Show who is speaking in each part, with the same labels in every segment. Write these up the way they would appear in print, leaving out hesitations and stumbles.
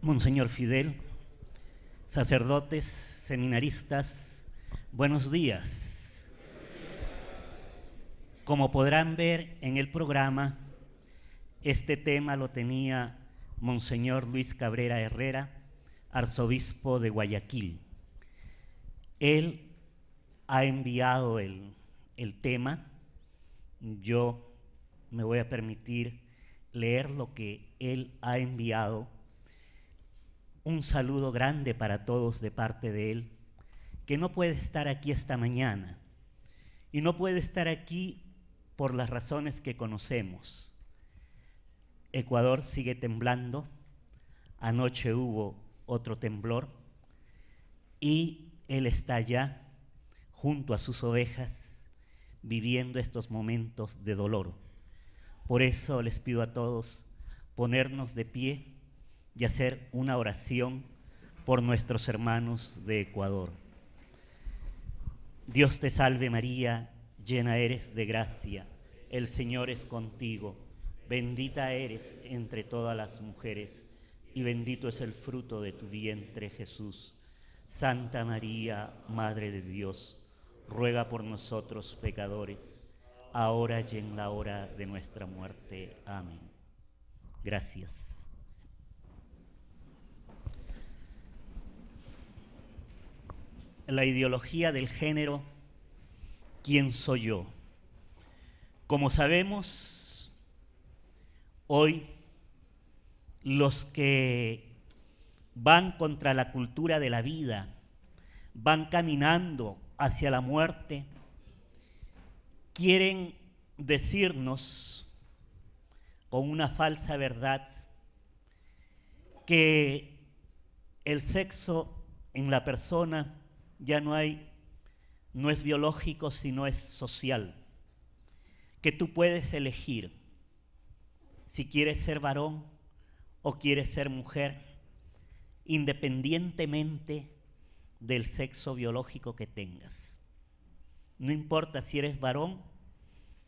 Speaker 1: Monseñor Fidel, sacerdotes, seminaristas, buenos días. Como podrán ver en el programa, este tema lo tenía Monseñor Luis Cabrera Herrera, arzobispo de Guayaquil. Él ha enviado el tema. Yo me voy a permitir leer lo que él ha enviado. Un saludo grande para todos de parte de él, que no puede estar aquí esta mañana. Y no puede estar aquí por las razones que conocemos. Ecuador sigue temblando, anoche hubo otro temblor, y él está allá, junto a sus ovejas, viviendo estos momentos de dolor. Por eso les pido a todos ponernos de pie y hacer una oración por nuestros hermanos de Ecuador. Dios te salve María, llena eres de gracia, el Señor es contigo, bendita eres entre todas las mujeres, y bendito es el fruto de tu vientre Jesús. Santa María, Madre de Dios, ruega por nosotros pecadores, ahora y en la hora de nuestra muerte. Amén. Gracias. La ideología del género, ¿quién soy yo? Como sabemos, hoy los que van contra la cultura de la vida, van caminando hacia la muerte, quieren decirnos con una falsa verdad que el sexo en la persona ya no es biológico, sino es social, que tú puedes elegir si quieres ser varón o quieres ser mujer, independientemente del sexo biológico que tengas. No importa si eres varón,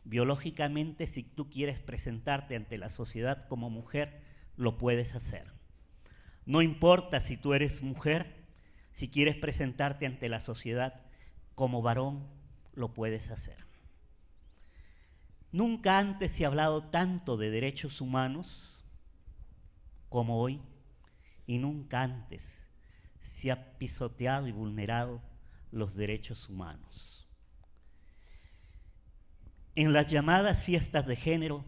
Speaker 1: biológicamente, si tú quieres presentarte ante la sociedad como mujer, lo puedes hacer. No importa si tú eres mujer, si quieres presentarte ante la sociedad como varón, lo puedes hacer. Nunca antes se ha hablado tanto de derechos humanos como hoy, y nunca antes se ha pisoteado y vulnerado los derechos humanos. En las llamadas fiestas de género,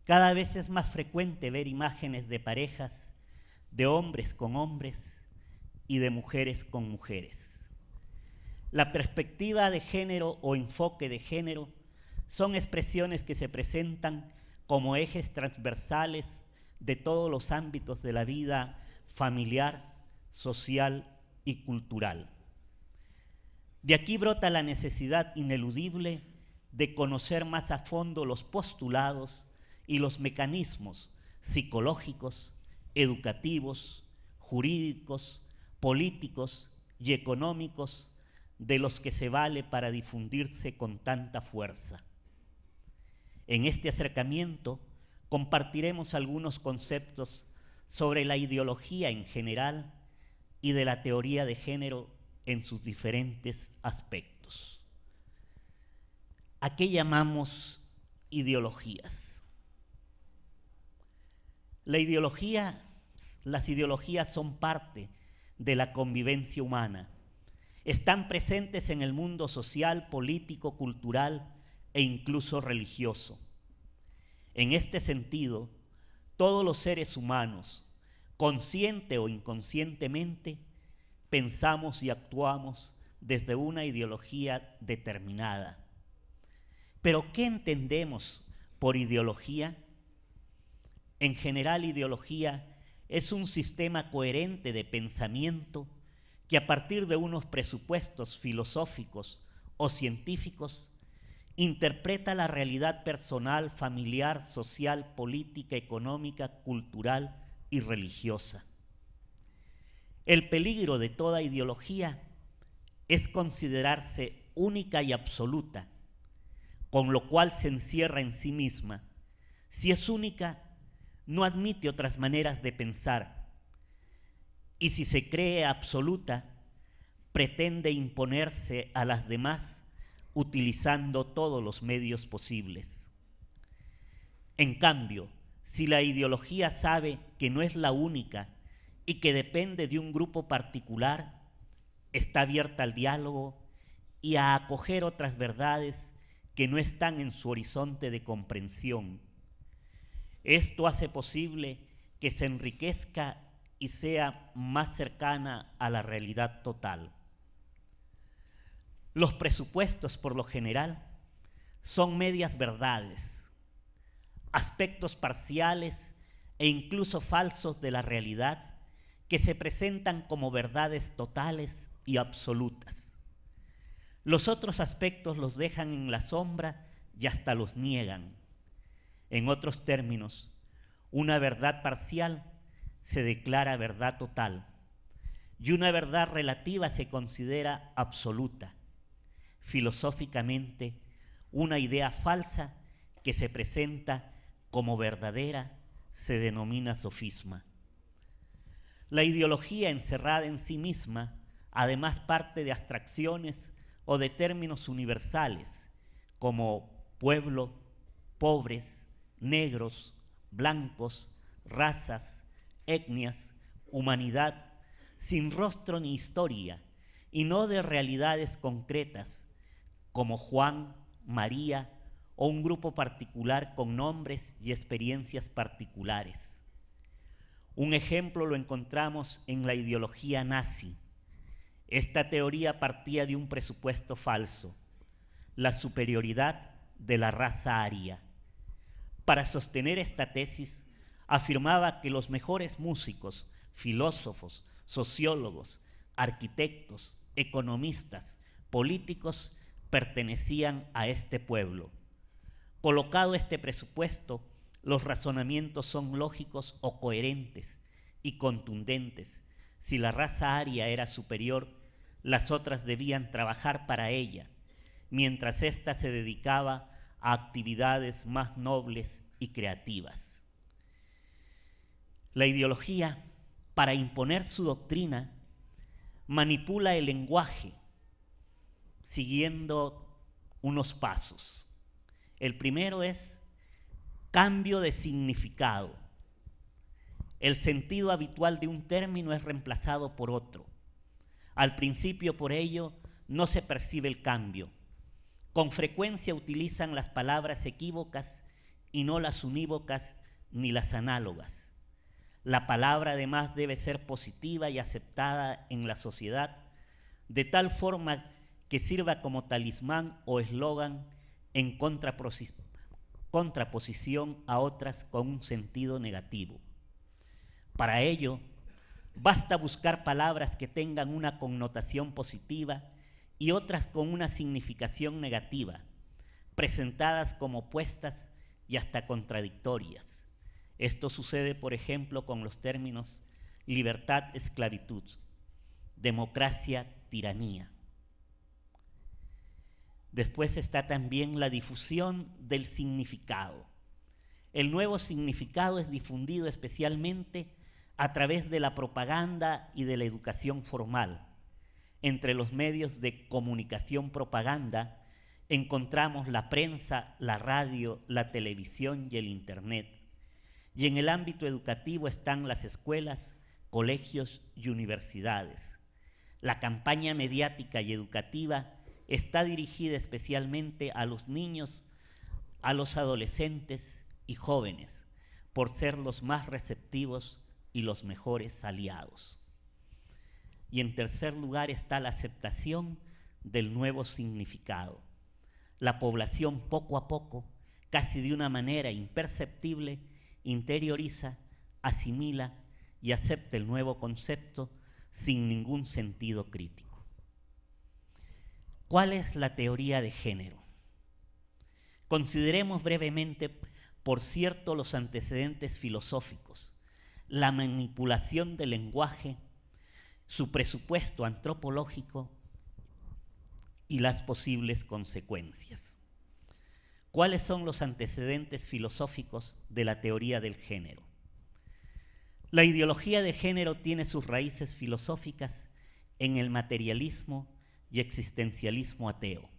Speaker 1: cada vez es más frecuente ver imágenes de parejas, de hombres con hombres y de mujeres con mujeres. La perspectiva de género o enfoque de género son expresiones que se presentan como ejes transversales de todos los ámbitos de la vida familiar, social y cultural. De aquí brota la necesidad ineludible de conocer más a fondo los postulados y los mecanismos psicológicos, educativos, jurídicos, políticos y económicos de los que se vale para difundirse con tanta fuerza. En este acercamiento compartiremos algunos conceptos sobre la ideología en general y de la teoría de género en sus diferentes aspectos. ¿A qué llamamos ideologías? Las ideologías son parte de la convivencia humana. Están presentes en el mundo social, político, cultural e incluso religioso. En este sentido, todos los seres humanos, consciente o inconscientemente, pensamos y actuamos desde una ideología determinada. Pero, ¿qué entendemos por ideología? En general, ideología es un sistema coherente de pensamiento que a partir de unos presupuestos filosóficos o científicos interpreta la realidad personal, familiar, social, política, económica, cultural y religiosa. El peligro de toda ideología es considerarse única y absoluta, con lo cual se encierra en sí misma. Si es única, no admite otras maneras de pensar, y si se cree absoluta, pretende imponerse a las demás utilizando todos los medios posibles. En cambio, si la ideología sabe que no es la única y que depende de un grupo particular, está abierta al diálogo y a acoger otras verdades que no están en su horizonte de comprensión. Esto hace posible que se enriquezca y sea más cercana a la realidad total. Los presupuestos, por lo general, son medias verdades, aspectos parciales e incluso falsos de la realidad que se presentan como verdades totales y absolutas. Los otros aspectos los dejan en la sombra y hasta los niegan. En otros términos, una verdad parcial se declara verdad total y una verdad relativa se considera absoluta. Filosóficamente, una idea falsa que se presenta como verdadera se denomina sofisma. La ideología encerrada en sí misma, además, parte de abstracciones o de términos universales como pueblo, pobres, negros, blancos, razas, etnias, humanidad, sin rostro ni historia, y no de realidades concretas como Juan, María o un grupo particular con nombres y experiencias particulares. Un ejemplo lo encontramos en la ideología nazi. Esta teoría partía de un presupuesto falso, la superioridad de la raza aria. Para sostener esta tesis, afirmaba que los mejores músicos, filósofos, sociólogos, arquitectos, economistas, políticos pertenecían a este pueblo. Colocado este presupuesto, los razonamientos son lógicos o coherentes y contundentes. Si la raza aria era superior, las otras debían trabajar para ella, mientras ésta se dedicaba a actividades más nobles y creativas. La ideología, para imponer su doctrina, manipula el lenguaje siguiendo unos pasos. El primero es cambio de significado. El sentido habitual de un término es reemplazado por otro. Al principio, por ello, no se percibe el cambio. Con frecuencia utilizan las palabras equívocas y no las unívocas ni las análogas. La palabra además debe ser positiva y aceptada en la sociedad, de tal forma que sirva como talismán o eslogan en contraposición a otras con un sentido negativo. Para ello, basta buscar palabras que tengan una connotación positiva y otras con una significación negativa, presentadas como opuestas y hasta contradictorias. Esto sucede, por ejemplo, con los términos libertad, esclavitud, democracia, tiranía. Después está también la difusión del significado. El nuevo significado es difundido especialmente a través de la propaganda y de la educación formal. Entre los medios de comunicación propaganda encontramos la prensa, la radio, la televisión y el Internet. Y en el ámbito educativo están las escuelas, colegios y universidades. La campaña mediática y educativa está dirigida especialmente a los niños, a los adolescentes y jóvenes, por ser los más receptivos y los mejores aliados. Y en tercer lugar está la aceptación del nuevo significado. La población poco a poco, casi de una manera imperceptible, interioriza, asimila y acepta el nuevo concepto sin ningún sentido crítico. ¿Cuál es la teoría de género? Consideremos brevemente, por cierto, los antecedentes filosóficos, la manipulación del lenguaje, su presupuesto antropológico y las posibles consecuencias. ¿Cuáles son los antecedentes filosóficos de la teoría del género? La ideología de género tiene sus raíces filosóficas en el materialismo y existencialismo ateo.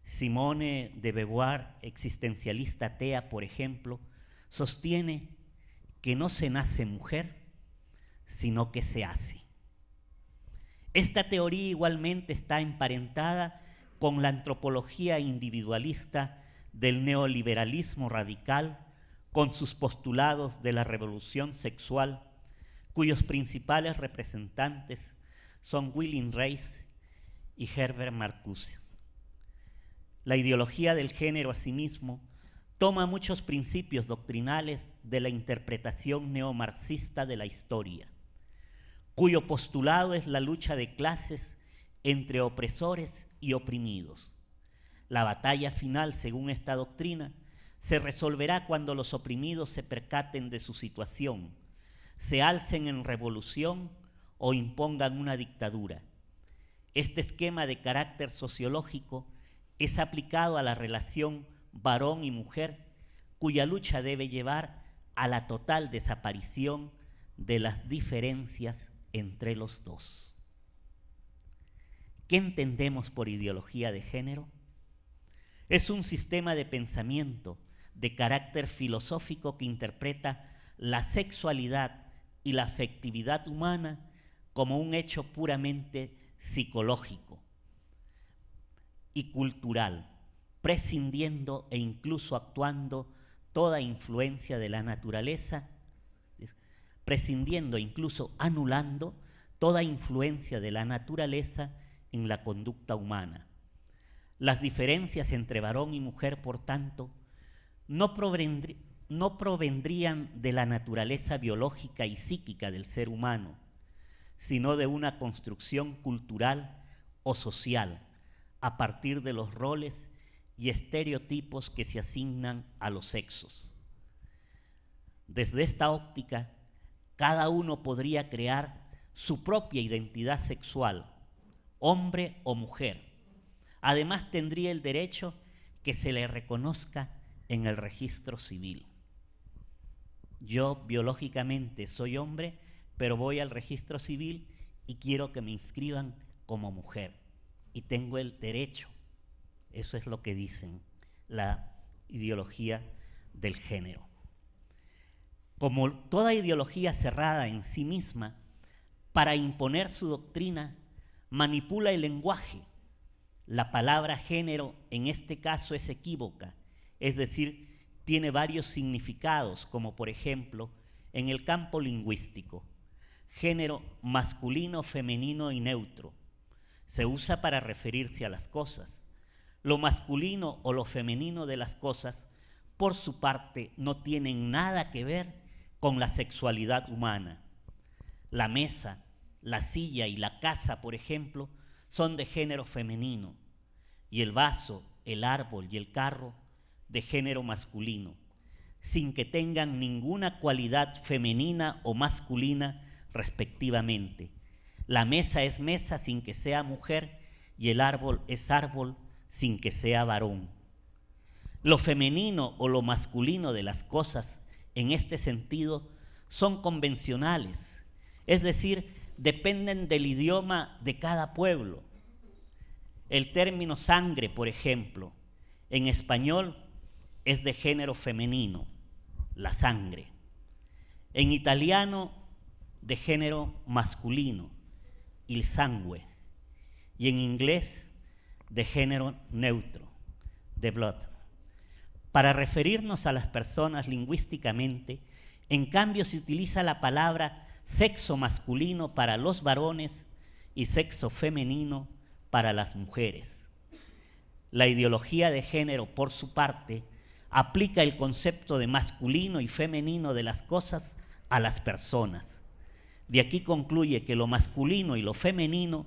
Speaker 1: Simone de Beauvoir, existencialista atea, por ejemplo, sostiene que no se nace mujer, sino que se hace. Esta teoría igualmente está emparentada con la antropología individualista del neoliberalismo radical, con sus postulados de la revolución sexual, cuyos principales representantes son Wilhelm Reich y Herbert Marcuse. La ideología del género, asimismo, toma muchos principios doctrinales de la interpretación neomarxista de la historia, cuyo postulado es la lucha de clases entre opresores y oprimidos. La batalla final, según esta doctrina, se resolverá cuando los oprimidos se percaten de su situación, se alcen en revolución o impongan una dictadura. Este esquema de carácter sociológico es aplicado a la relación varón y mujer, cuya lucha debe llevar a la total desaparición de las diferencias entre los dos. ¿Qué entendemos por ideología de género? Es un sistema de pensamiento de carácter filosófico que interpreta la sexualidad y la afectividad humana como un hecho puramente psicológico y cultural, prescindiendo e incluso actuando toda influencia de la naturaleza, prescindiendo e incluso anulando toda influencia de la naturaleza en la conducta humana. Las diferencias entre varón y mujer, por tanto, no provendrían de la naturaleza biológica y psíquica del ser humano, sino de una construcción cultural o social a partir de los roles y estereotipos que se asignan a los sexos. Desde esta óptica, cada uno podría crear su propia identidad sexual, hombre o mujer. Además, tendría el derecho que se le reconozca en el registro civil. Yo biológicamente soy hombre, pero voy al registro civil y quiero que me inscriban como mujer. Y tengo el derecho. Eso es lo que dicen la ideología del género. Como toda ideología cerrada en sí misma, para imponer su doctrina, manipula el lenguaje. La palabra género en este caso es equívoca, es decir, tiene varios significados, como por ejemplo, en el campo lingüístico, género masculino, femenino y neutro. Se usa para referirse a las cosas. Lo masculino o lo femenino de las cosas, por su parte, no tienen nada que ver con la sexualidad humana. La mesa, la silla y la casa, por ejemplo, son de género femenino, y el vaso, el árbol y el carro de género masculino, sin que tengan ninguna cualidad femenina o masculina respectivamente. La mesa es mesa sin que sea mujer y el árbol es árbol sin que sea varón. Lo femenino o lo masculino de las cosas, en este sentido, son convencionales, es decir, dependen del idioma de cada pueblo. El término sangre, por ejemplo, en español es de género femenino, la sangre. En italiano, de género masculino, il sangue. Y en inglés, de género neutro, the blood. Para referirnos a las personas lingüísticamente, en cambio se utiliza la palabra sexo masculino para los varones y sexo femenino para las mujeres. La ideología de género, por su parte, aplica el concepto de masculino y femenino de las cosas a las personas. De aquí concluye que lo masculino y lo femenino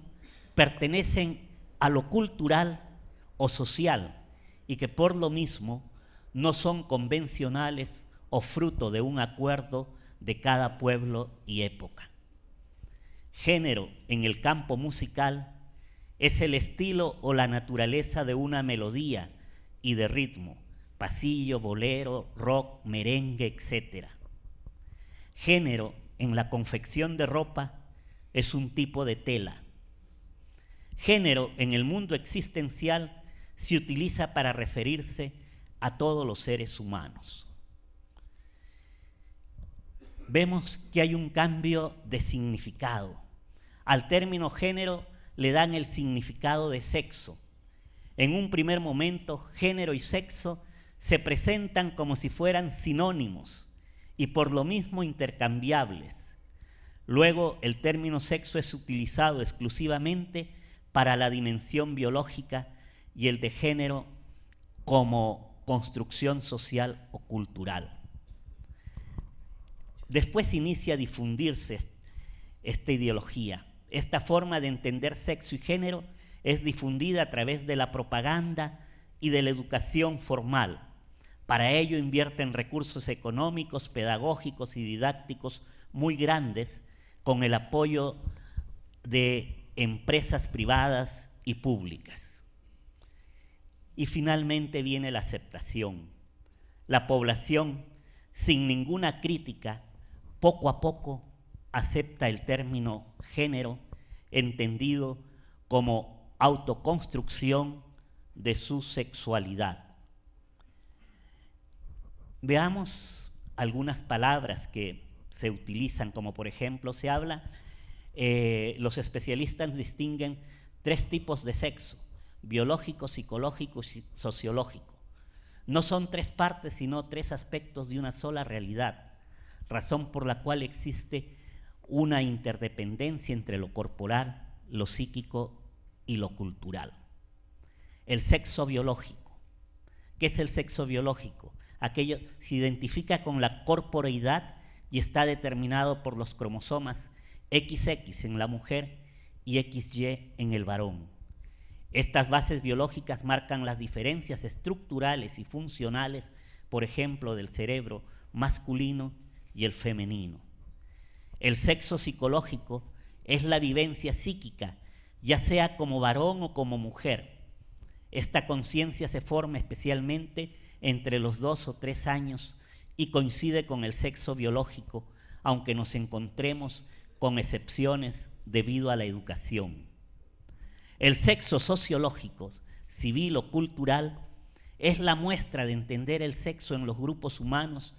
Speaker 1: pertenecen a lo cultural o social y que por lo mismo no son convencionales o fruto de un acuerdo de cada pueblo y época. Género en el campo musical es el estilo o la naturaleza de una melodía y de ritmo, pasillo, bolero, rock, merengue, etc. género en la confección de ropa es un tipo de tela. Género en el mundo existencial se utiliza para referirse a todos los seres humanos. Vemos que hay un cambio de significado. Al término género le dan el significado de sexo. En un primer momento, género y sexo se presentan como si fueran sinónimos y por lo mismo intercambiables. Luego, el término sexo es utilizado exclusivamente para la dimensión biológica y el de género como construcción social o cultural. Después inicia a difundirse esta ideología. Esta forma de entender sexo y género es difundida a través de la propaganda y de la educación formal. Para ello invierten recursos económicos, pedagógicos y didácticos muy grandes con el apoyo de empresas privadas y públicas. Y finalmente viene la aceptación. La población, sin ninguna crítica, poco a poco acepta el término género, entendido como autoconstrucción de su sexualidad. Veamos algunas palabras que se utilizan, como por ejemplo se habla, los especialistas distinguen 3 tipos de sexo: biológico, psicológico y sociológico. No son 3 partes, sino 3 aspectos de una sola realidad, razón por la cual existe una interdependencia entre lo corporal, lo psíquico y lo cultural. El sexo biológico. ¿Qué es el sexo biológico? Aquello se identifica con la corporeidad y está determinado por los cromosomas XX en la mujer y XY en el varón. Estas bases biológicas marcan las diferencias estructurales y funcionales, por ejemplo, del cerebro masculino y el femenino. El sexo psicológico es la vivencia psíquica, ya sea como varón o como mujer. Esta conciencia se forma especialmente entre los 2 o 3 años y coincide con el sexo biológico, aunque nos encontremos con excepciones debido a la educación. El sexo sociológico, civil o cultural es la muestra de entender el sexo en los grupos humanos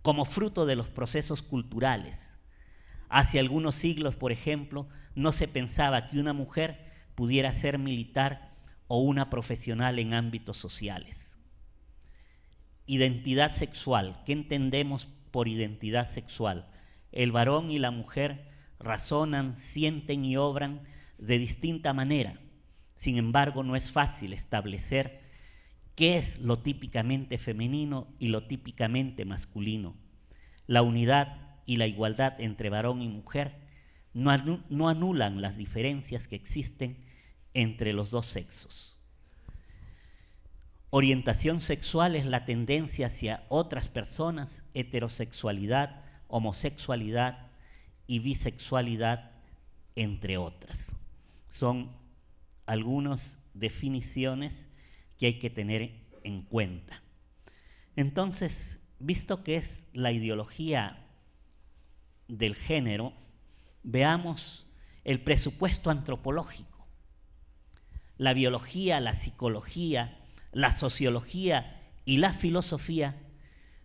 Speaker 1: como fruto de los procesos culturales. Hace algunos siglos, por ejemplo, no se pensaba que una mujer pudiera ser militar o una profesional en ámbitos sociales. Identidad sexual. ¿Qué entendemos por identidad sexual? El varón y la mujer razonan, sienten y obran de distinta manera. Sin embargo, no es fácil establecer qué es lo típicamente femenino y lo típicamente masculino. La unidad y la igualdad entre varón y mujer no anulan las diferencias que existen entre los dos sexos. Orientación sexual es la tendencia hacia otras personas, heterosexualidad, homosexualidad y bisexualidad, entre otras. Son algunas definiciones que hay que tener en cuenta. Entonces, visto que es la ideología del género, veamos el presupuesto antropológico. La biología, la psicología, la sociología y la filosofía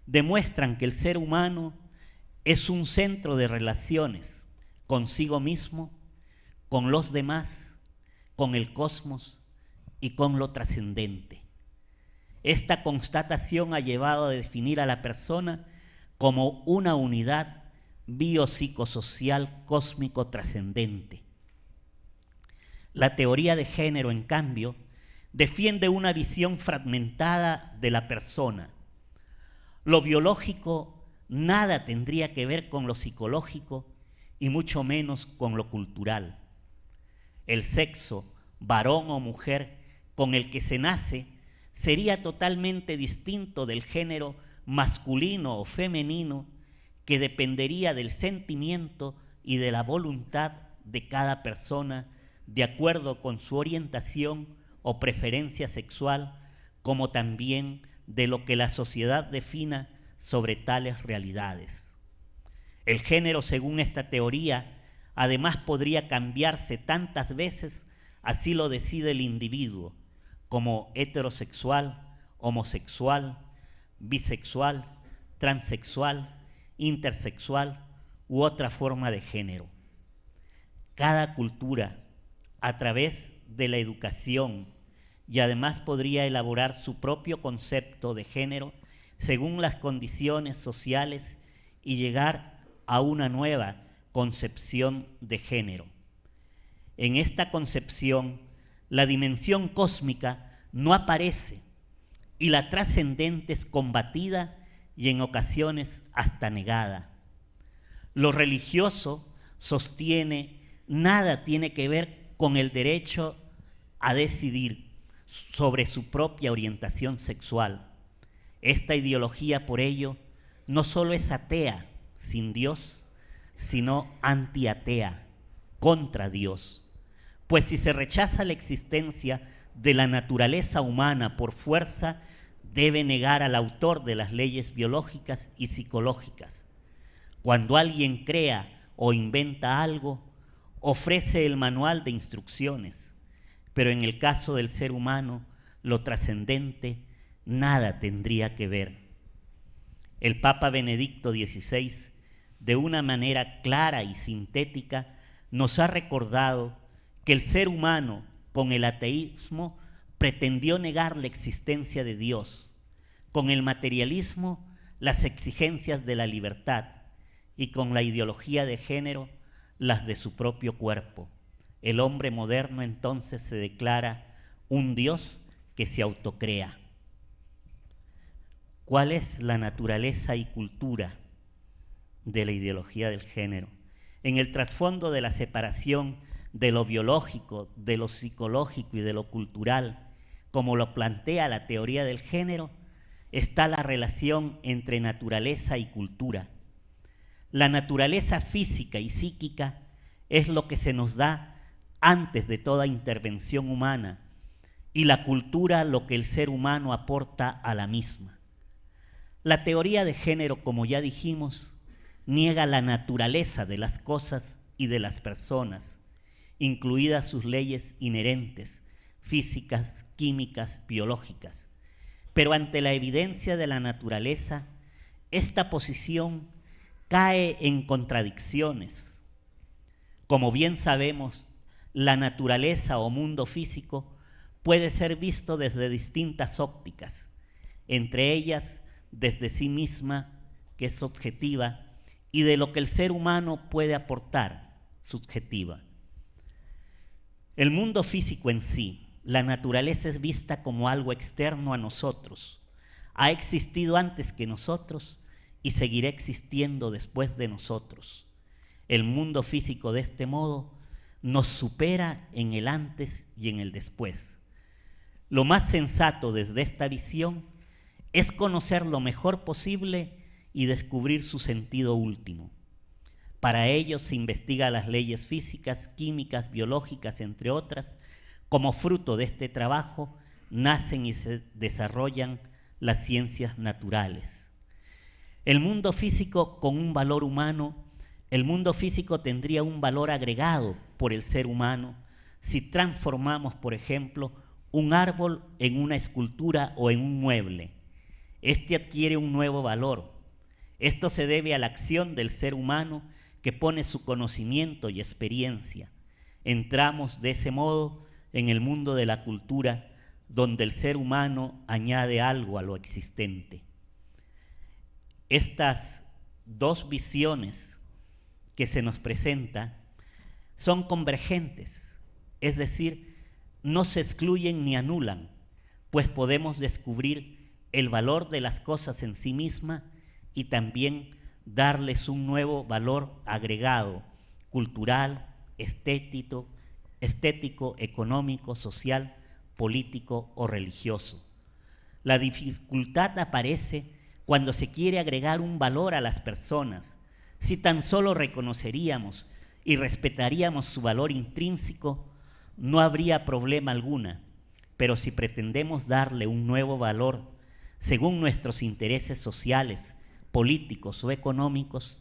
Speaker 1: demuestran que el ser humano es un centro de relaciones consigo mismo, con los demás, con el cosmos y con lo trascendente. Esta constatación ha llevado a definir a la persona como una unidad biopsicosocial cósmico trascendente. La teoría de género, en cambio, defiende una visión fragmentada de la persona. Lo biológico nada tendría que ver con lo psicológico y mucho menos con lo cultural. El sexo, varón o mujer, con el que se nace, sería totalmente distinto del género masculino o femenino, que dependería del sentimiento y de la voluntad de cada persona, de acuerdo con su orientación o preferencia sexual, como también de lo que la sociedad defina sobre tales realidades. El género, según esta teoría, además podría cambiarse tantas veces, así lo decide el individuo, como heterosexual, homosexual, bisexual, transexual, intersexual u otra forma de género. Cada cultura, a través de la educación, y además podría elaborar su propio concepto de género según las condiciones sociales y llegar a una nueva concepción de género. En esta concepción, la dimensión cósmica no aparece y la trascendente es combatida y en ocasiones hasta negada. Lo religioso sostiene nada tiene que ver con el derecho a decidir sobre su propia orientación sexual. Esta ideología, por ello, no solo es atea, sin Dios, sino antiatea, contra Dios. Pues si se rechaza la existencia de la naturaleza humana por fuerza, debe negar al autor de las leyes biológicas y psicológicas. Cuando alguien crea o inventa algo, ofrece el manual de instrucciones, pero en el caso del ser humano, lo trascendente nada tendría que ver. El Papa Benedicto XVI, de una manera clara y sintética, nos ha recordado que el ser humano, con el ateísmo, pretendió negar la existencia de Dios, con el materialismo, las exigencias de la libertad, y con la ideología de género, las de su propio cuerpo. El hombre moderno entonces se declara un Dios que se autocrea. ¿Cuál es la naturaleza y cultura de la ideología del género? En el trasfondo de la separación de lo biológico, de lo psicológico y de lo cultural, como lo plantea la teoría del género, está la relación entre naturaleza y cultura. La naturaleza física y psíquica es lo que se nos da antes de toda intervención humana, y la cultura lo que el ser humano aporta a la misma. La teoría de género, como ya dijimos, niega la naturaleza de las cosas y de las personas, incluidas sus leyes inherentes, físicas, químicas, biológicas. Pero ante la evidencia de la naturaleza, esta posición cae en contradicciones. Como bien sabemos, la naturaleza o mundo físico puede ser visto desde distintas ópticas, entre ellas desde sí misma, que es objetiva, y de lo que el ser humano puede aportar, subjetiva. El mundo físico en sí, la naturaleza es vista como algo externo a nosotros, ha existido antes que nosotros y seguirá existiendo después de nosotros. El mundo físico de este modo nos supera en el antes y en el después. Lo más sensato desde esta visión es conocer lo mejor posible y descubrir su sentido último. Para ello se investiga las leyes físicas, químicas, biológicas, entre otras. Como fruto de este trabajo nacen y se desarrollan las ciencias naturales. El mundo físico con un valor humano, el mundo físico tendría un valor agregado por el ser humano si transformamos, por ejemplo, un árbol en una escultura o en un mueble. Este adquiere un nuevo valor. Esto se debe a la acción del ser humano que pone su conocimiento y experiencia. Entramos de ese modo en el mundo de la cultura, donde el ser humano añade algo a lo existente. Estas dos visiones que se nos presentan son convergentes, es decir, no se excluyen ni anulan, pues podemos descubrir el valor de las cosas en sí mismas y también darles un nuevo valor agregado, cultural, estético, económico, social, político o religioso. La dificultad aparece cuando se quiere agregar un valor a las personas. Si tan solo reconoceríamos y respetaríamos su valor intrínseco, no habría problema alguna, pero si pretendemos darle un nuevo valor según nuestros intereses sociales, políticos o económicos,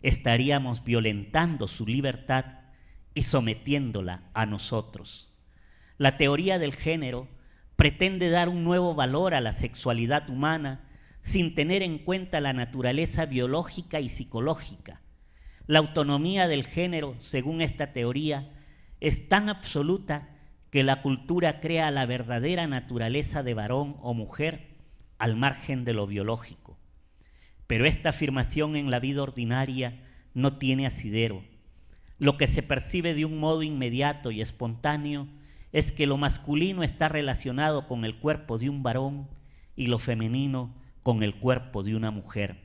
Speaker 1: estaríamos violentando su libertad y sometiéndola a nosotros. La teoría del género pretende dar un nuevo valor a la sexualidad humana sin tener en cuenta la naturaleza biológica y psicológica. La autonomía del género, según esta teoría, es tan absoluta que la cultura crea la verdadera naturaleza de varón o mujer al margen de lo biológico. Pero esta afirmación en la vida ordinaria no tiene asidero. Lo que se percibe de un modo inmediato y espontáneo es que lo masculino está relacionado con el cuerpo de un varón y lo femenino con el cuerpo de una mujer.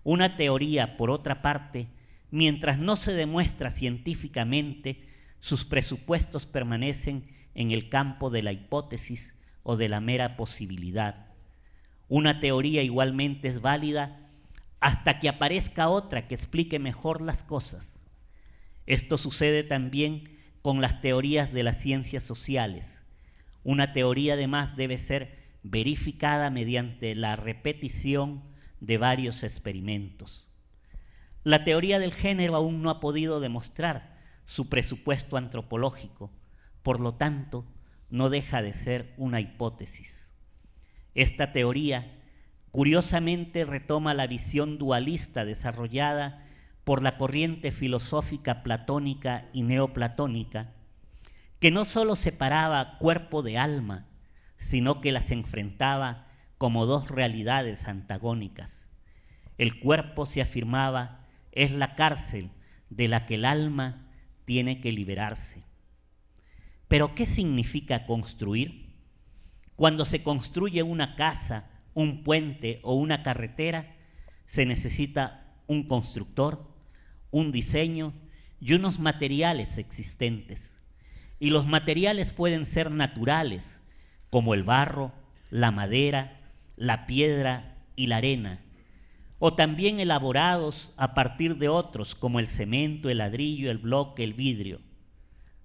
Speaker 1: Una teoría, por otra parte, mientras no se demuestra científicamente, sus presupuestos permanecen en el campo de la hipótesis o de la mera posibilidad. Una teoría igualmente es válida hasta que aparezca otra que explique mejor las cosas. Esto sucede también con las teorías de las ciencias sociales. Una teoría además debe ser verificada mediante la repetición de varios experimentos. La teoría del género aún no ha podido demostrar su presupuesto antropológico, por lo tanto, no deja de ser una hipótesis. Esta teoría, curiosamente, retoma la visión dualista desarrollada por la corriente filosófica platónica y neoplatónica, que no sólo separaba cuerpo de alma, sino que las enfrentaba como dos realidades antagónicas. El cuerpo, se afirmaba, es la cárcel de la que el alma tiene que liberarse. ¿Pero qué significa construir? Cuando se construye una casa, un puente o una carretera, se necesita un constructor, un diseño y unos materiales existentes. Y los materiales pueden ser naturales, como el barro, la madera, la piedra y la arena, o también elaborados a partir de otros, como el cemento, el ladrillo, el bloque, el vidrio.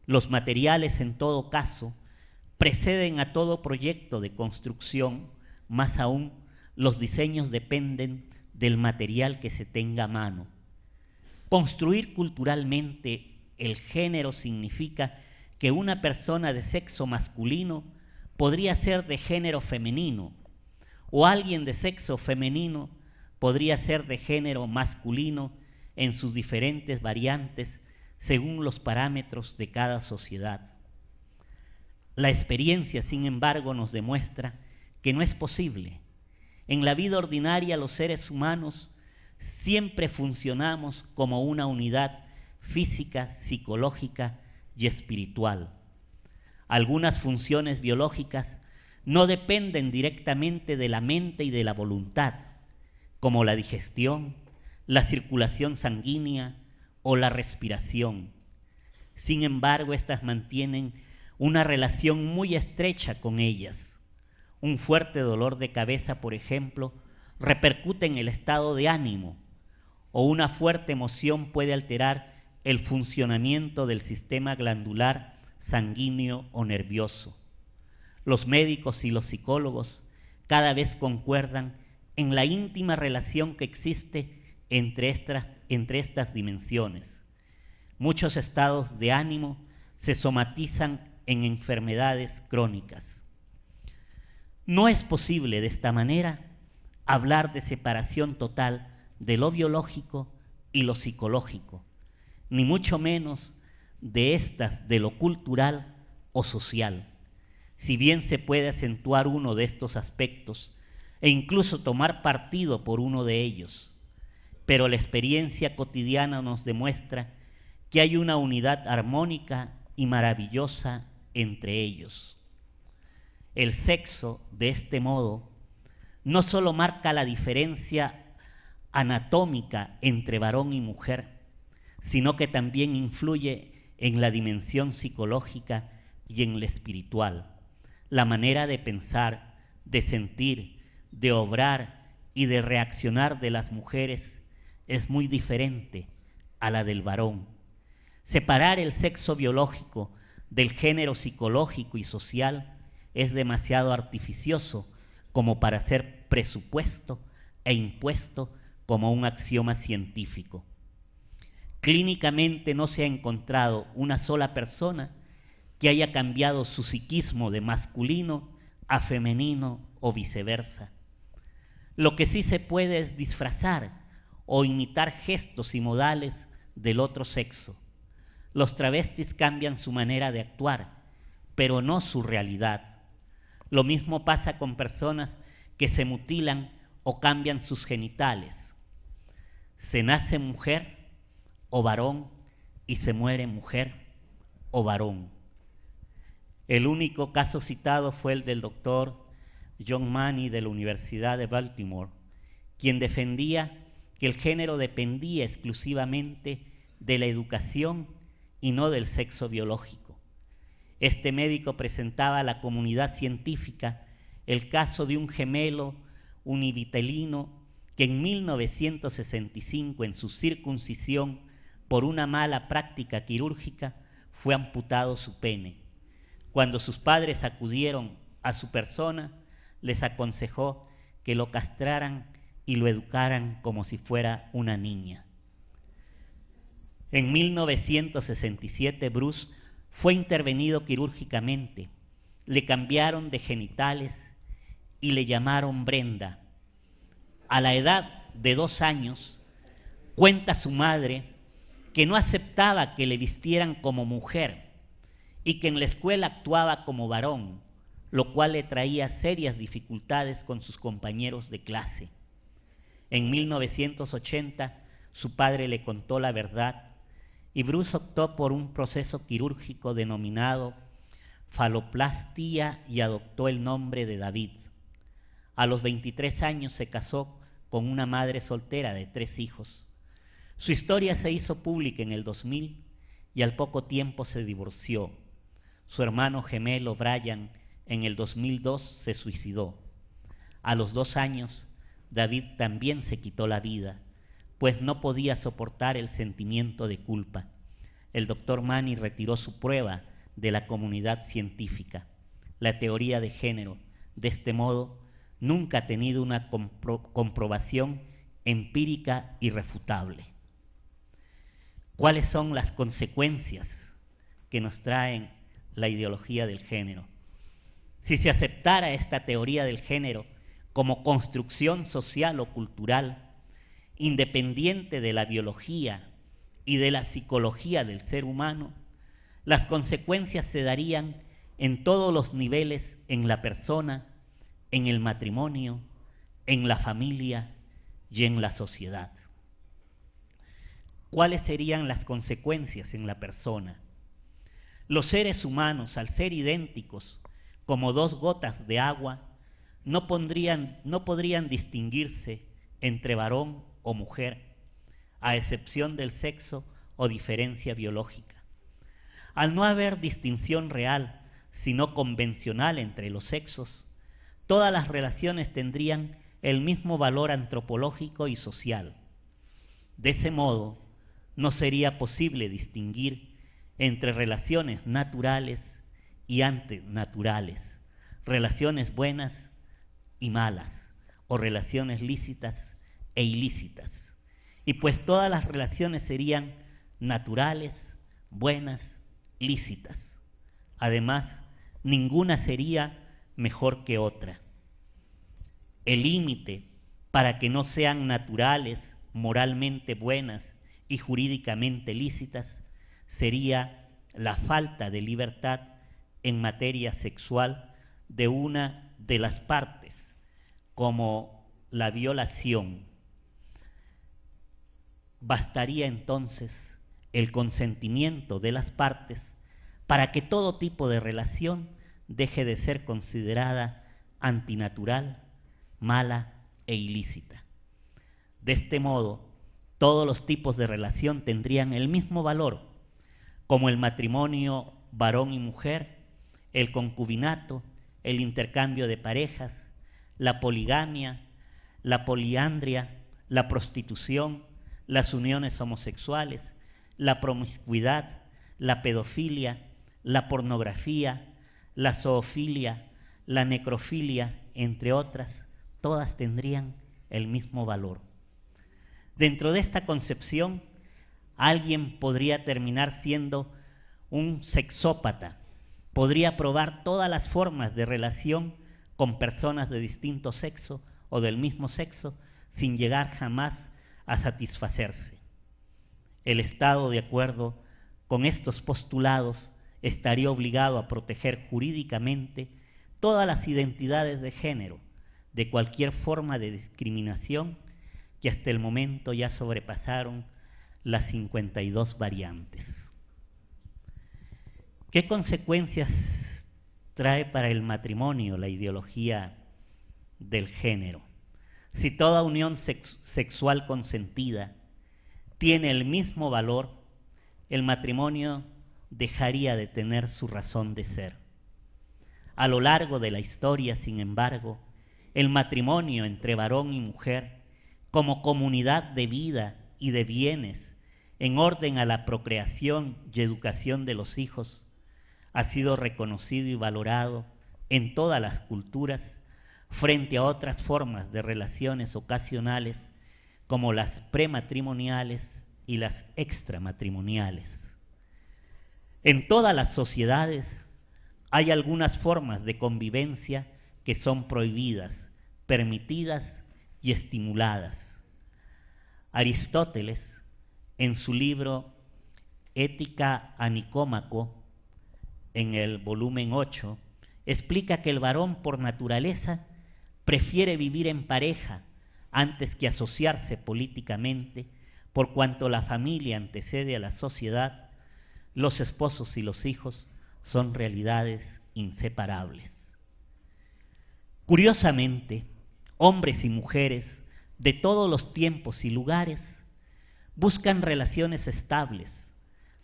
Speaker 1: Los materiales, en todo caso, preceden a todo proyecto de construcción, más aún los diseños dependen del material que se tenga a mano. Construir culturalmente el género significa que una persona de sexo masculino podría ser de género femenino, o alguien de sexo femenino podría ser de género masculino en sus diferentes variantes según los parámetros de cada sociedad. La experiencia, sin embargo, nos demuestra que no es posible. En la vida ordinaria, los seres humanos siempre funcionamos como una unidad física, psicológica y espiritual. Algunas funciones biológicas no dependen directamente de la mente y de la voluntad, como la digestión, la circulación sanguínea o la respiración. Sin embargo, estas mantienen una relación muy estrecha con ellas. Un fuerte dolor de cabeza, por ejemplo, repercute en el estado de ánimo, o una fuerte emoción puede alterar el funcionamiento del sistema glandular, sanguíneo o nervioso. Los médicos y los psicólogos cada vez concuerdan en la íntima relación que existe entre estas dimensiones. Muchos estados de ánimo se somatizan en enfermedades crónicas. No es posible de esta manera hablar de separación total de lo biológico y lo psicológico, ni mucho menos de lo cultural o social. Si bien se puede acentuar uno de estos aspectos e incluso tomar partido por uno de ellos, pero la experiencia cotidiana nos demuestra que hay una unidad armónica y maravillosa entre ellos. El sexo, de este modo, no solo marca la diferencia anatómica entre varón y mujer, sino que también influye en la dimensión psicológica y en la espiritual. La manera de pensar, de sentir, de obrar y de reaccionar de las mujeres es muy diferente a la del varón. Separar el sexo biológico del género psicológico y social es demasiado artificioso como para ser presupuesto e impuesto como un axioma científico. Clínicamente no se ha encontrado una sola persona que haya cambiado su psiquismo de masculino a femenino o viceversa. Lo que sí se puede es disfrazar o imitar gestos y modales del otro sexo. Los travestis cambian su manera de actuar, pero no su realidad. Lo mismo pasa con personas que se mutilan o cambian sus genitales. Se nace mujer o varón y se muere mujer o varón. El único caso citado fue el del doctor John Money de la Universidad de Baltimore, quien defendía que el género dependía exclusivamente de la educación y no del sexo biológico. Este médico presentaba a la comunidad científica el caso de un gemelo univitelino que en 1965, en su circuncisión por una mala práctica quirúrgica, fue amputado su pene. Cuando sus padres acudieron a su persona, les aconsejó que lo castraran y lo educaran como si fuera una niña. En 1967, Bruce fue intervenido quirúrgicamente, le cambiaron de genitales y le llamaron Brenda. A la edad de 2 años, cuenta su madre que no aceptaba que le vistieran como mujer y que en la escuela actuaba como varón, lo cual le traía serias dificultades con sus compañeros de clase. En 1980, su padre le contó la verdad y Bruce optó por un proceso quirúrgico denominado faloplastia y adoptó el nombre de David. A los 23 años se casó con una madre soltera de 3 hijos. Su historia se hizo pública en el 2000 y al poco tiempo se divorció. Su hermano gemelo Brian en el 2002 se suicidó. A los 2 años, David también se quitó la vida, pues no podía soportar el sentimiento de culpa. El doctor Money retiró su prueba de la comunidad científica. La teoría de género, de este modo, nunca ha tenido una comprobación empírica irrefutable. ¿Cuáles son las consecuencias que nos traen la ideología del género? Si se aceptara esta teoría del género como construcción social o cultural, independiente de la biología y de la psicología del ser humano, las consecuencias se darían en todos los niveles, en la persona, en el matrimonio, en la familia y en la sociedad. ¿Cuáles serían las consecuencias en la persona? Los seres humanos, al ser idénticos como 2 gotas de agua, no podrían distinguirse entre varón o mujer, a excepción del sexo o diferencia biológica. Al no haber distinción real, sino convencional entre los sexos, todas las relaciones tendrían el mismo valor antropológico y social. De ese modo, no sería posible distinguir entre relaciones naturales y antinaturales, relaciones buenas y malas, o relaciones lícitas e ilícitas. Y pues todas las relaciones serían naturales, buenas, lícitas. Además, ninguna sería mejor que otra. El límite para que no sean naturales, moralmente buenas y jurídicamente lícitas sería la falta de libertad en materia sexual de una de las partes, como la violación. Bastaría entonces el consentimiento de las partes para que todo tipo de relación deje de ser considerada antinatural, mala e ilícita. De este modo, todos los tipos de relación tendrían el mismo valor, como el matrimonio varón y mujer, el concubinato, el intercambio de parejas, la poligamia, la poliandria, la prostitución, las uniones homosexuales, la promiscuidad, la pedofilia, la pornografía, la zoofilia, la necrofilia, entre otras, todas tendrían el mismo valor. Dentro de esta concepción alguien podría terminar siendo un sexópata, podría probar todas las formas de relación con personas de distinto sexo o del mismo sexo sin llegar jamás a satisfacerse. El Estado, de acuerdo con estos postulados, estaría obligado a proteger jurídicamente todas las identidades de género de cualquier forma de discriminación que hasta el momento ya sobrepasaron las 52 variantes. ¿Qué consecuencias trae para el matrimonio la ideología del género? Si toda unión sexual consentida tiene el mismo valor, el matrimonio dejaría de tener su razón de ser. A lo largo de la historia, sin embargo, el matrimonio entre varón y mujer, como comunidad de vida y de bienes, en orden a la procreación y educación de los hijos, ha sido reconocido y valorado en todas las culturas frente a otras formas de relaciones ocasionales como las prematrimoniales y las extramatrimoniales. En todas las sociedades hay algunas formas de convivencia que son prohibidas, permitidas y estimuladas. Aristóteles, en su libro Ética a Nicómaco, en el volumen 8, explica que el varón por naturaleza prefiere vivir en pareja antes que asociarse políticamente, por cuanto la familia antecede a la sociedad, los esposos y los hijos son realidades inseparables. Curiosamente, hombres y mujeres de todos los tiempos y lugares buscan relaciones estables,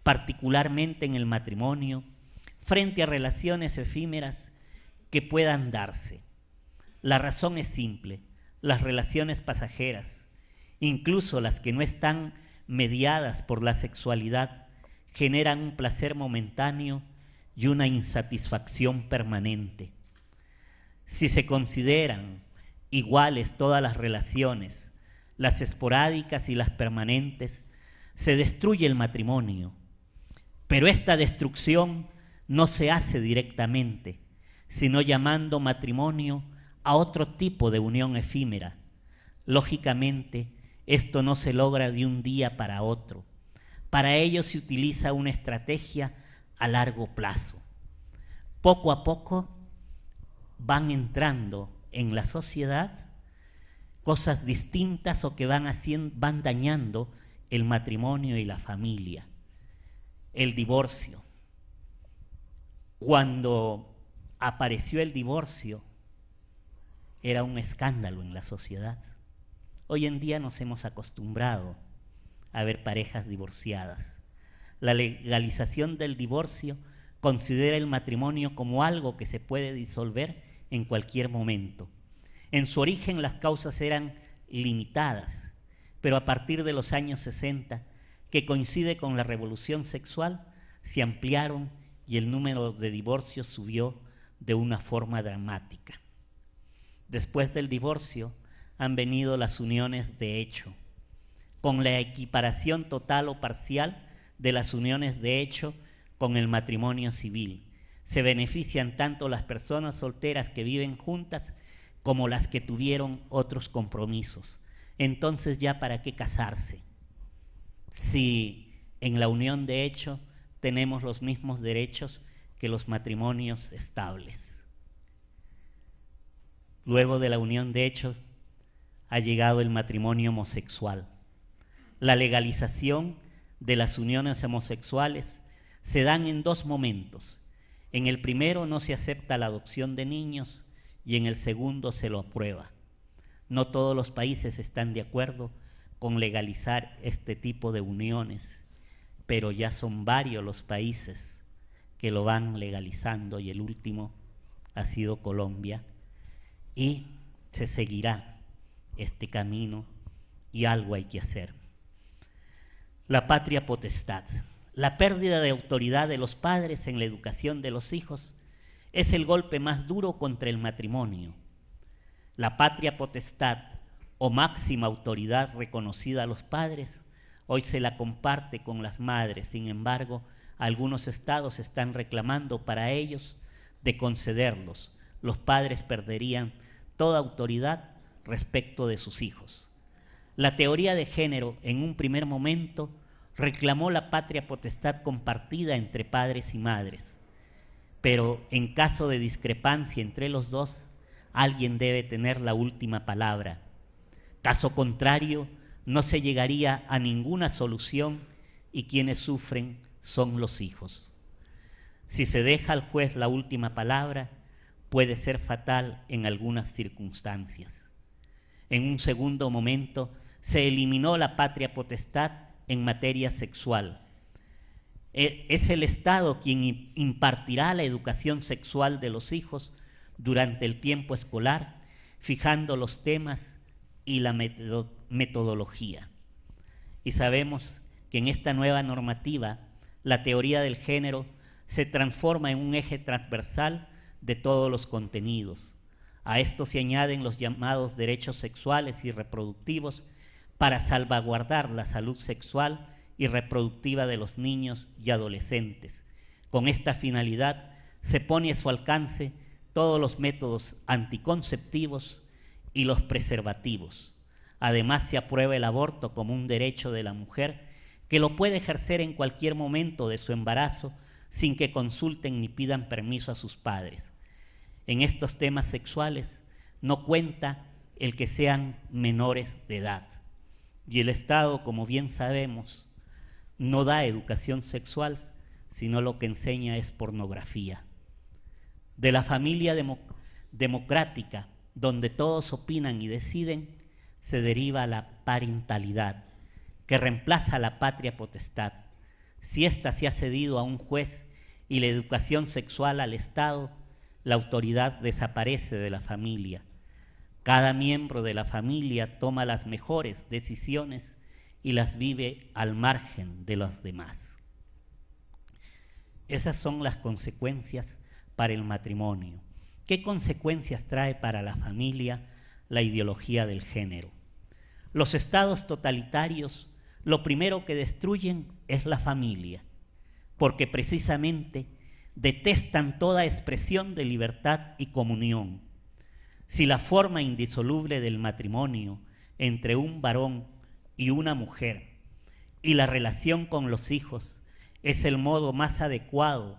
Speaker 1: particularmente en el matrimonio, frente a relaciones efímeras que puedan darse. La razón es simple: las relaciones pasajeras, incluso las que no están mediadas por la sexualidad, generan un placer momentáneo y una insatisfacción permanente. Si se consideran iguales todas las relaciones, las esporádicas y las permanentes, se destruye el matrimonio. Pero esta destrucción no se hace directamente, sino llamando matrimonio a otro tipo de unión efímera. Lógicamente, esto no se logra de un día para otro. Para ello se utiliza una estrategia a largo plazo. Poco a poco van entrando en la sociedad cosas distintas o que van dañando el matrimonio y la familia. El divorcio. Cuando apareció el divorcio, era un escándalo en la sociedad. Hoy en día nos hemos acostumbrado a ver parejas divorciadas. La legalización del divorcio considera el matrimonio como algo que se puede disolver en cualquier momento. En su origen las causas eran limitadas, pero a partir de los años 60, que coincide con la revolución sexual, se ampliaron y el número de divorcios subió de una forma dramática. Después del divorcio han venido las uniones de hecho, con la equiparación total o parcial de las uniones de hecho con el matrimonio civil. Se benefician tanto las personas solteras que viven juntas como las que tuvieron otros compromisos. Entonces, ¿ya para qué casarse? Si en la unión de hecho tenemos los mismos derechos que los matrimonios estables. Luego de la unión de hecho ha llegado el matrimonio homosexual. La legalización de las uniones homosexuales se dan en dos momentos. En el primero no se acepta la adopción de niños y en el segundo se lo aprueba. No todos los países están de acuerdo con legalizar este tipo de uniones, pero ya son varios los países que lo van legalizando y el último ha sido Colombia, y se seguirá este camino y algo hay que hacer. La patria potestad. La pérdida de autoridad de los padres en la educación de los hijos es el golpe más duro contra el matrimonio. La patria potestad o máxima autoridad reconocida a los padres Hoy se la comparte con las madres, sin embargo, algunos estados están reclamando para ellos de concederlos. Los padres perderían toda autoridad respecto de sus hijos. La teoría de género, en un primer momento, reclamó la patria potestad compartida entre padres y madres, pero en caso de discrepancia entre los dos, alguien debe tener la última palabra. Caso contrario, no se llegaría a ninguna solución y quienes sufren son los hijos. Si se deja al juez la última palabra, puede ser fatal en algunas circunstancias. En un segundo momento, se eliminó la patria potestad en materia sexual. Es el Estado quien impartirá la educación sexual de los hijos durante el tiempo escolar, fijando los temas y la metodología. Y sabemos que en esta nueva normativa, la teoría del género se transforma en un eje transversal de todos los contenidos. A esto se añaden los llamados derechos sexuales y reproductivos para salvaguardar la salud sexual y reproductiva de los niños y adolescentes. Con esta finalidad se pone a su alcance todos los métodos anticonceptivos y los preservativos. Además, se aprueba el aborto como un derecho de la mujer que lo puede ejercer en cualquier momento de su embarazo sin que consulten ni pidan permiso a sus padres. En estos temas sexuales no cuenta el que sean menores de edad. Y el Estado, como bien sabemos, no da educación sexual, sino lo que enseña es pornografía. De la familia democrática, donde todos opinan y deciden, se deriva la parentalidad, que reemplaza la patria potestad. Si ésta se ha cedido a un juez y la educación sexual al Estado, la autoridad desaparece de la familia. Cada miembro de la familia toma las mejores decisiones y las vive al margen de los demás. Esas son las consecuencias para el matrimonio. ¿Qué consecuencias trae para la familia la ideología del género? Los estados totalitarios lo primero que destruyen es la familia, porque precisamente detestan toda expresión de libertad y comunión. Si la forma indisoluble del matrimonio entre un varón y una mujer y la relación con los hijos es el modo más adecuado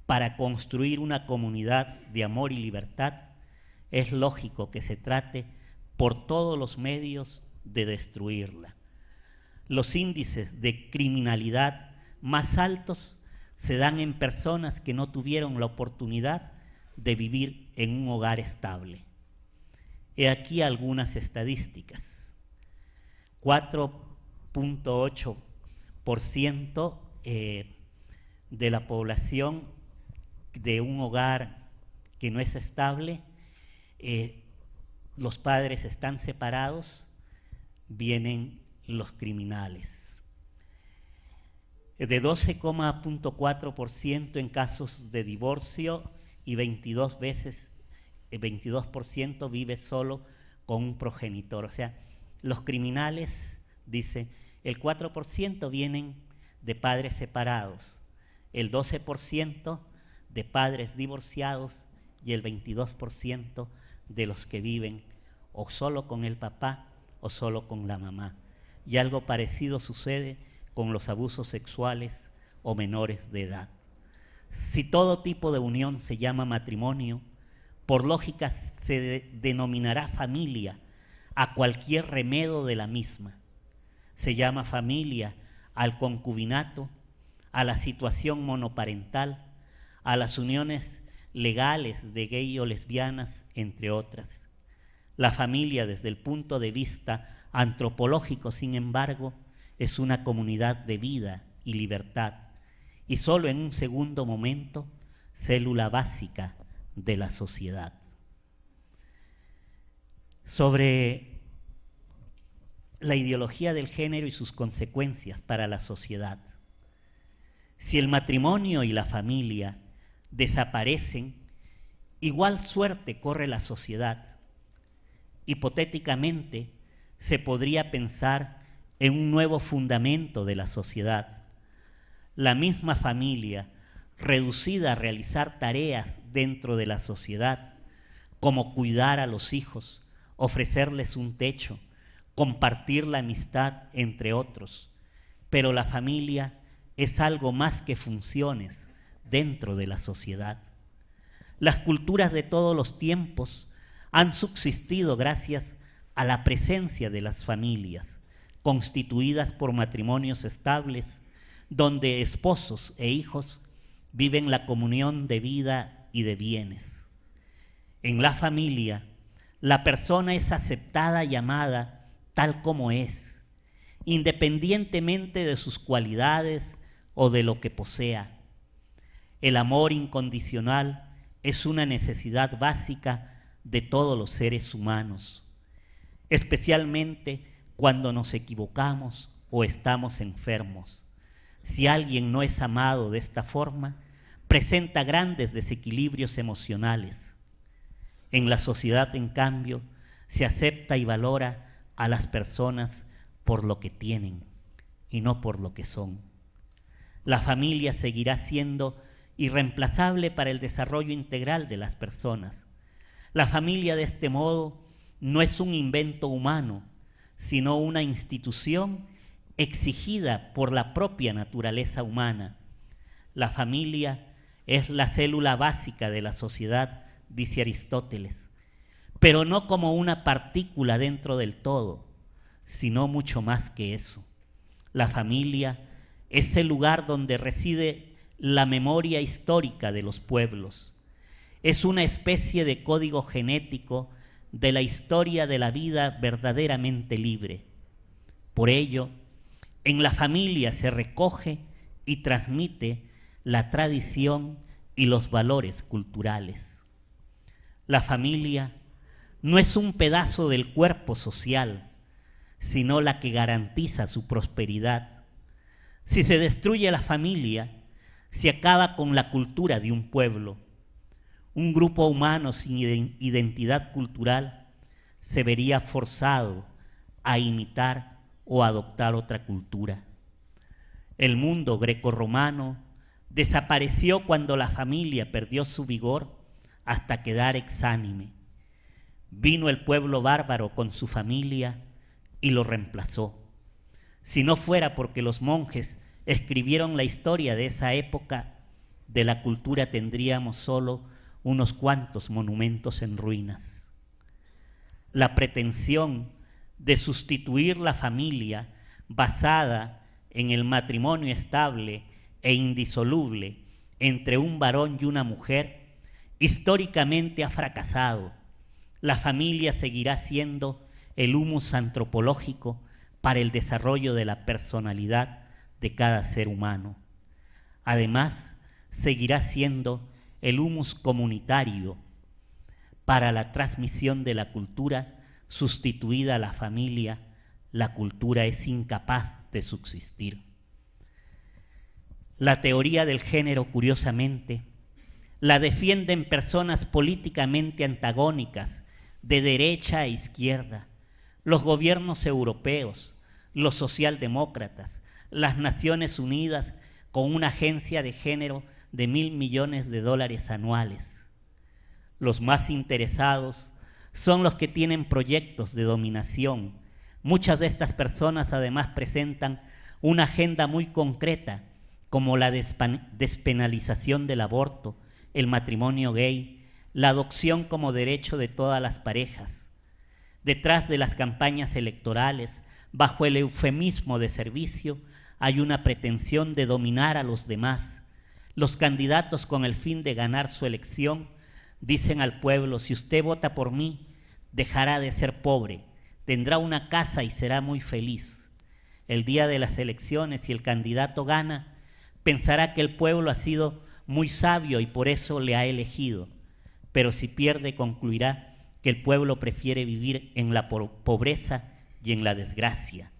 Speaker 1: para construir una comunidad de amor y libertad, es lógico que se trate por todos los medios de destruirla. Los índices de criminalidad más altos se dan en personas que no tuvieron la oportunidad de vivir en un hogar estable. He aquí algunas estadísticas. 4.8% de la población de un hogar que no es estable, los padres están separados, vienen los criminales. De 12.4% en casos de divorcio y 22% vive solo con un progenitor. O sea, los criminales, dice, el 4% vienen de padres separados, el 12% de padres divorciados y el 22% de los que viven o solo con el papá o solo con la mamá. Y algo parecido sucede con los abusos sexuales o menores de edad. Si todo tipo de unión se llama matrimonio, por lógica se denominará familia a cualquier remedio de la misma. Se llama familia al concubinato, a la situación monoparental, a las uniones legales de gay o lesbianas, entre otras. La familia, desde el punto de vista antropológico, sin embargo, es una comunidad de vida y libertad, y solo en un segundo momento, célula básica de la sociedad. Sobre la ideología del género y sus consecuencias para la sociedad. Si el matrimonio y la familia desaparecen, igual suerte corre la sociedad. Hipotéticamente, se podría pensar en un nuevo fundamento de la sociedad. La misma familia, reducida a realizar tareas dentro de la sociedad, como cuidar a los hijos, ofrecerles un techo, compartir la amistad, entre otros. Pero la familia es algo más que funciones dentro de la sociedad. Las culturas de todos los tiempos han subsistido gracias a la presencia de las familias, constituidas por matrimonios estables, donde esposos e hijos viven la comunión de vida y de bienes. En la familia, la persona es aceptada y amada tal como es, independientemente de sus cualidades o de lo que posea. El amor incondicional es una necesidad básica de todos los seres humanos, especialmente cuando nos equivocamos o estamos enfermos. Si alguien no es amado de esta forma, presenta grandes desequilibrios emocionales. En la sociedad, en cambio, se acepta y valora a las personas por lo que tienen y no por lo que son. La familia seguirá siendo irreemplazable para el desarrollo integral de las personas. La familia, de este modo, no es un invento humano, sino una institución exigida por la propia naturaleza humana. La familia es la célula básica de la sociedad, dice Aristóteles, pero no como una partícula dentro del todo, sino mucho más que eso. La familia es el lugar donde reside la memoria histórica de los pueblos. Es una especie de código genético de la historia de la vida verdaderamente libre. Por ello, en la familia se recoge y transmite la tradición y los valores culturales. La familia no es un pedazo del cuerpo social, sino la que garantiza su prosperidad. Si se destruye la familia, se acaba con la cultura de un pueblo. Un grupo humano sin identidad cultural se vería forzado a imitar o adoptar otra cultura. El mundo grecorromano desapareció cuando la familia perdió su vigor hasta quedar exánime. Vino el pueblo bárbaro con su familia y lo reemplazó. Si no fuera porque los monjes escribieron la historia de esa época, de la cultura tendríamos solo unos cuantos monumentos en ruinas. La pretensión de sustituir la familia basada en el matrimonio estable e indisoluble entre un varón y una mujer históricamente ha fracasado. La familia seguirá siendo el humus antropológico para el desarrollo de la personalidad de cada ser humano. Además, seguirá siendo el humus comunitario para la transmisión de la cultura. Sustituida a la familia, la cultura es incapaz de subsistir. La teoría del género, curiosamente, la defienden personas políticamente antagónicas de derecha a izquierda, los gobiernos europeos, los socialdemócratas, las Naciones Unidas con una agencia de género de $1.000 millones anuales. Los más interesados son los que tienen proyectos de dominación. Muchas de estas personas además presentan una agenda muy concreta, como la despenalización del aborto, el matrimonio gay, la adopción como derecho de todas las parejas. Detrás de las campañas electorales, bajo el eufemismo de servicio, hay una pretensión de dominar a los demás. Los candidatos, con el fin de ganar su elección, dicen al pueblo: si usted vota por mí, dejará de ser pobre, tendrá una casa y será muy feliz. El día de las elecciones, si el candidato gana, pensará que el pueblo ha sido muy sabio y por eso le ha elegido. Pero si pierde, concluirá que el pueblo prefiere vivir en la pobreza y en la desgracia.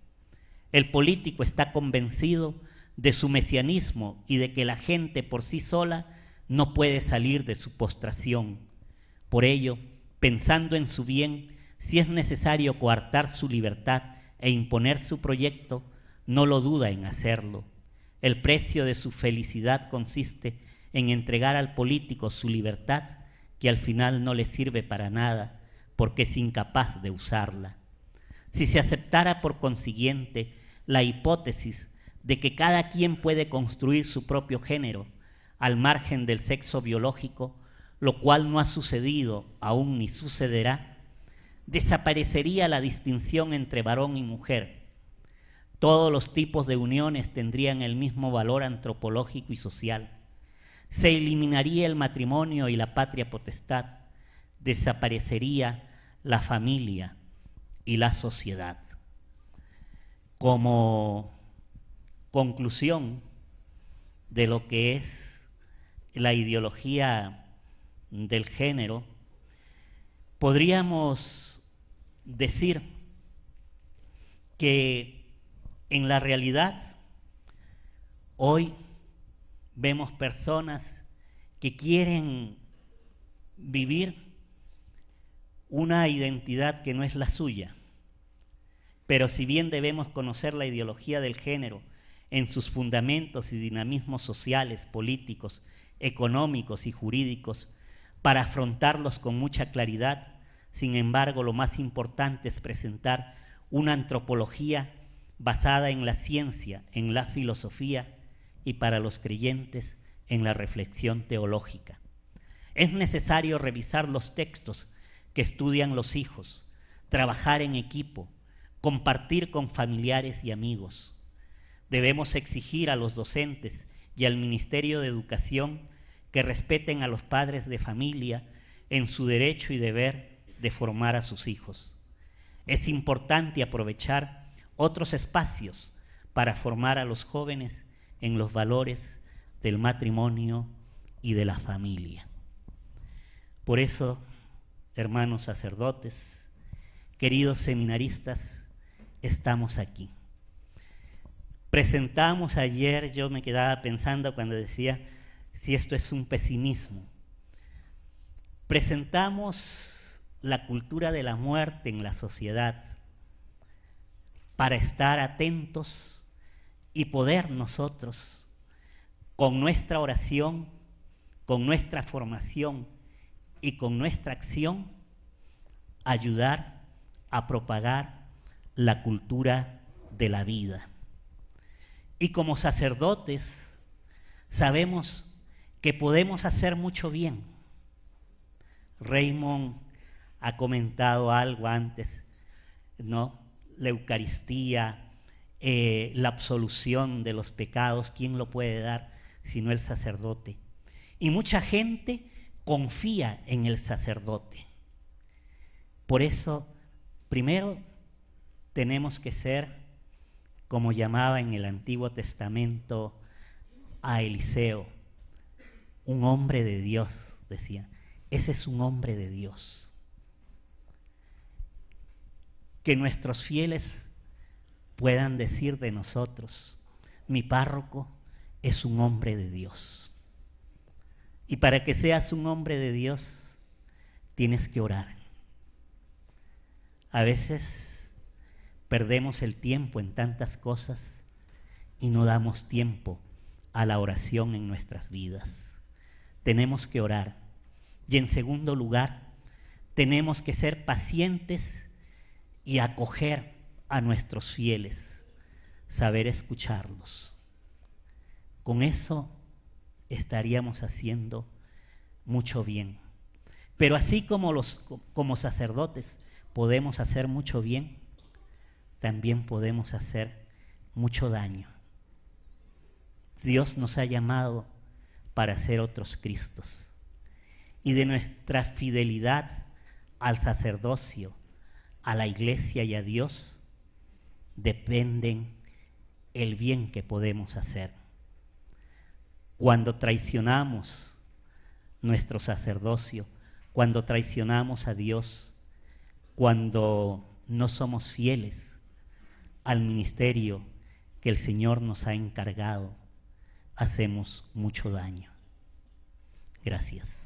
Speaker 1: El político está convencido de su mesianismo y de que la gente por sí sola no puede salir de su postración. Por ello, pensando en su bien, si es necesario coartar su libertad e imponer su proyecto, no lo duda en hacerlo. El precio de su felicidad consiste en entregar al político su libertad, que al final no le sirve para nada, porque es incapaz de usarla. Si se aceptara, por consiguiente, la hipótesis de que cada quien puede construir su propio género al margen del sexo biológico, lo cual no ha sucedido aún ni sucederá, desaparecería la distinción entre varón y mujer. Todos los tipos de uniones tendrían el mismo valor antropológico y social. Se eliminaría el matrimonio y la patria potestad. Desaparecería la familia y la sociedad. Como conclusión de lo que es la ideología del género, podríamos decir que en la realidad hoy vemos personas que quieren vivir una identidad que no es la suya, pero si bien debemos conocer la ideología del género en sus fundamentos y dinamismos sociales, políticos, económicos y jurídicos, para afrontarlos con mucha claridad, sin embargo, lo más importante es presentar una antropología basada en la ciencia, en la filosofía y, para los creyentes, en la reflexión teológica. Es necesario revisar los textos que estudian los hijos, trabajar en equipo, compartir con familiares y amigos. Debemos exigir a los docentes y al Ministerio de Educación que respeten a los padres de familia en su derecho y deber de formar a sus hijos. Es importante aprovechar otros espacios para formar a los jóvenes en los valores del matrimonio y de la familia. Por eso, hermanos sacerdotes, queridos seminaristas, estamos aquí. Presentamos ayer, yo me quedaba pensando cuando decía si esto es un pesimismo. Presentamos la cultura de la muerte en la sociedad para estar atentos y poder nosotros, con nuestra oración, con nuestra formación y con nuestra acción, ayudar a propagar la cultura de la vida. Y como sacerdotes sabemos que podemos hacer mucho bien. Raymond ha comentado algo antes, ¿no? La Eucaristía, la absolución de los pecados, ¿quién lo puede dar sino el sacerdote? Y mucha gente confía en el sacerdote. Por eso, primero, tenemos que ser, como llamaba en el Antiguo Testamento a Eliseo, un hombre de Dios, decía. Ese es un hombre de Dios. Que nuestros fieles puedan decir de nosotros, mi párroco es un hombre de Dios. Y para que seas un hombre de Dios, tienes que orar. A veces perdemos el tiempo en tantas cosas y no damos tiempo a la oración en nuestras vidas. Tenemos que orar. Y en segundo lugar, tenemos que ser pacientes y acoger a nuestros fieles, saber escucharlos. Con eso estaríamos haciendo mucho bien. Pero así como sacerdotes podemos hacer mucho bien, también podemos hacer mucho daño. Dios nos ha llamado para ser otros Cristos. Y de nuestra fidelidad al sacerdocio, a la Iglesia y a Dios, dependen el bien que podemos hacer. Cuando traicionamos nuestro sacerdocio, cuando traicionamos a Dios, cuando no somos fieles al ministerio que el Señor nos ha encargado, hacemos mucho daño. Gracias.